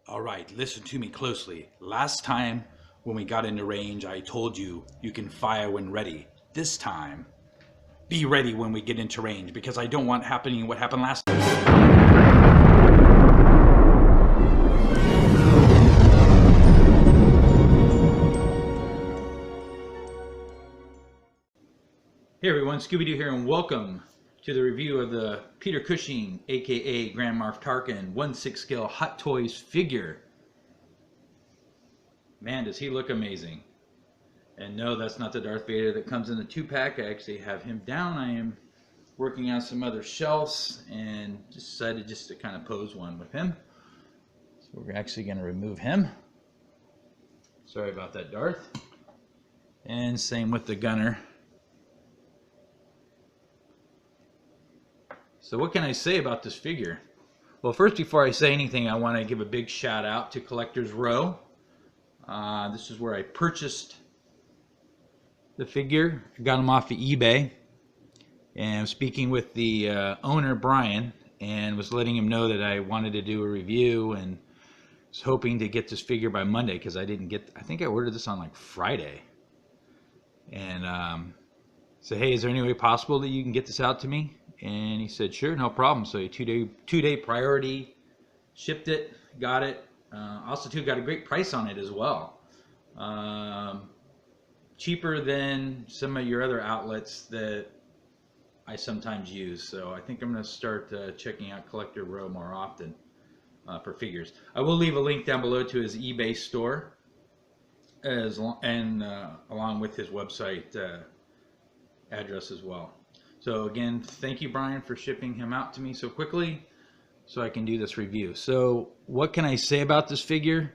All right, listen to me closely. Last time when we got into range, I told you you can fire when ready. This time, be ready when we get into range because I don't want happening what happened last time. Hey everyone, Scooby-Doo here and welcome to the review of the Peter Cushing, aka Grand Moff Tarkin 1/6 scale Hot Toys figure. Man, does he look amazing. And no, that's not the Darth Vader that comes in the 2-pack. I actually have him down. I am working on some other shelves and decided just to kind of pose one with him. So we're actually going to remove him. Sorry about that, Darth. And same with the gunner. So what can I say about this figure? Well, first, before I say anything, I want to give a big shout out to Collector's Row. This is where I purchased the figure. I got them off of eBay. And I'm speaking with the owner, Bryan, and was letting him know that I wanted to do a review and was hoping to get this figure by Monday because I think I ordered this on like Friday. And said, hey, is there any way possible that you can get this out to me? And he said, sure, no problem. So he two-day priority, shipped it, got it. Also, too, got a great price on it as well. Cheaper than some of your other outlets that I sometimes use. So I think I'm going to start checking out Collector Row more often for figures. I will leave a link down below to his eBay store along with his website address as well. So again, thank you, Bryan, for shipping him out to me so quickly so I can do this review. So what can I say about this figure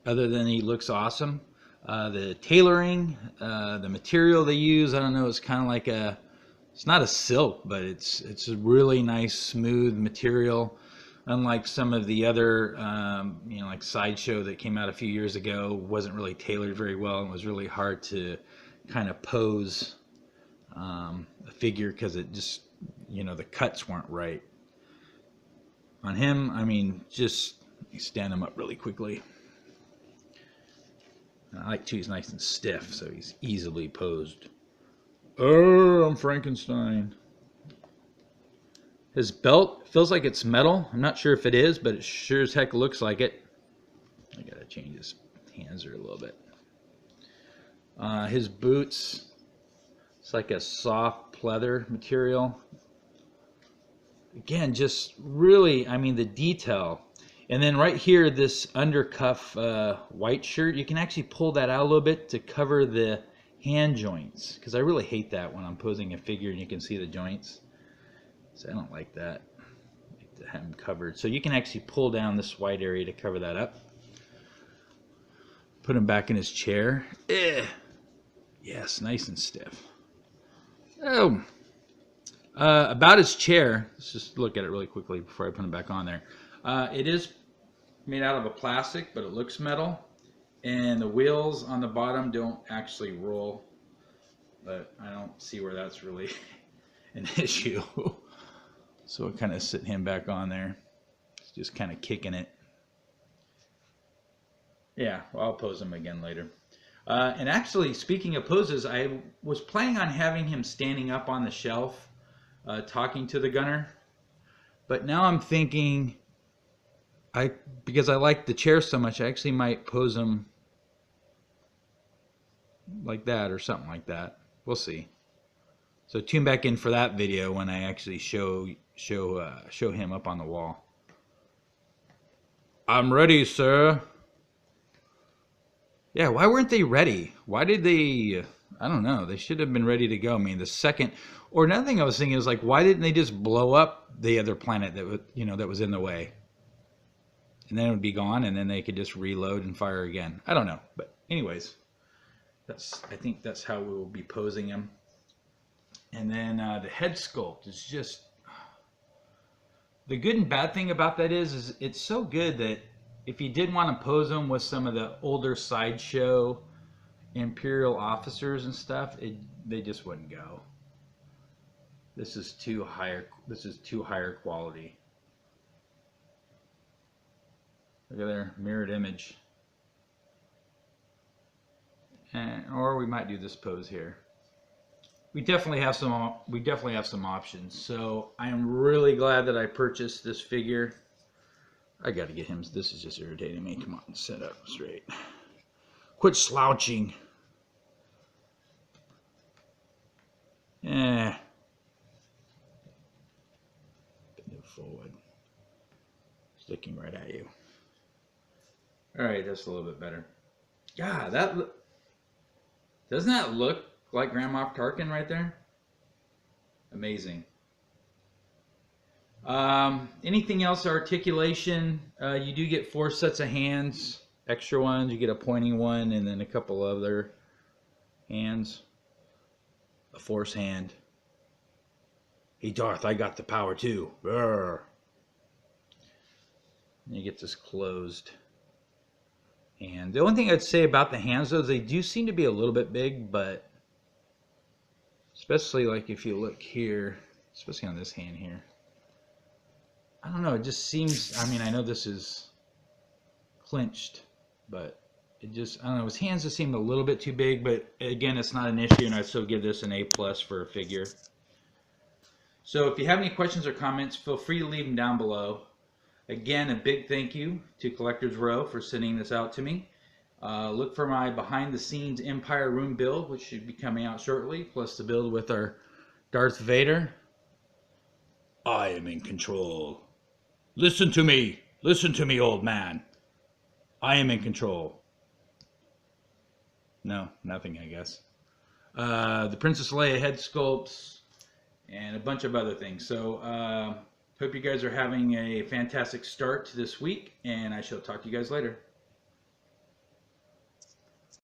other than he looks awesome? The tailoring, the material they use, I don't know, it's kind of like it's not a silk, but it's a really nice, smooth material. Unlike some of the other, like Sideshow that came out a few years ago, wasn't really tailored very well and was really hard to kind of pose a figure because it just, the cuts weren't right. On him, I mean, just stand him up really quickly. I like too, he's nice and stiff, so he's easily posed. Oh, I'm Frankenstein. His belt feels like it's metal. I'm not sure if it is, but it sure as heck looks like it. I gotta change his hands here a little bit. His boots, it's like a soft pleather material. Again, just really, I mean, the detail. And then right here, this undercuff white shirt, you can actually pull that out a little bit to cover the hand joints, because I really hate that when I'm posing a figure and you can see the joints. So I don't like that. I like to have them covered. So you can actually pull down this white area to cover that up. Put him back in his chair. Yes, nice and stiff. Oh, about his chair, let's just look at it really quickly before I put him back on there. It is made out of a plastic, but it looks metal. And the wheels on the bottom don't actually roll. But I don't see where that's really an issue. So we'll kind of sit him back on there. It's just kind of kicking it. Yeah, well, I'll pose him again later. And actually, speaking of poses, I was planning on having him standing up on the shelf, talking to the gunner. But now I'm thinking, because I like the chair so much, I actually might pose him like that or something like that. We'll see. So tune back in for that video when I actually show him up on the wall. I'm ready, sir. Yeah, why weren't they ready? Why did they, I don't know, they should have been ready to go. I mean, the second, or another thing I was thinking is like, why didn't they just blow up the other planet that was, that was in the way? And then it would be gone and then they could just reload and fire again. I don't know, but anyways, I think that's how we will be posing him. And then the head sculpt is just, the good and bad thing about that is it's so good that if you did want to pose them with some of the older Sideshow Imperial officers and stuff, they just wouldn't go. This is too higher quality. Look at their mirrored image. Or we might do this pose here. We definitely have some options. So I am really glad that I purchased this figure. I got to get him. This is just irritating me. Come on, sit up straight. Quit slouching. Bend it forward. Sticking right at you. All right, that's a little bit better. God, doesn't that look like Grand Moff Tarkin right there? Amazing. Anything else? Articulation. You do get 4 sets of hands, extra ones. You get a pointing one and then a couple other hands. A force hand. Hey Darth, I got the power too. Brr. And you get this closed. And the only thing I'd say about the hands, though, is they do seem to be a little bit big, but especially like if you look here, especially on this hand here. I don't know, it just seems, I mean, I know this is clenched, but it just, I don't know, his hands just seem a little bit too big, but again, it's not an issue, and I'd still give this an A+ for a figure. So if you have any questions or comments, feel free to leave them down below. Again, a big thank you to Collectors Row for sending this out to me. Look for my behind the scenes Empire Room build, which should be coming out shortly, plus the build with our Darth Vader. I am in control. Listen to me, old man. I am in control. No, nothing, I guess. The Princess Leia head sculpts, and a bunch of other things. So, hope you guys are having a fantastic start to this week, and I shall talk to you guys later.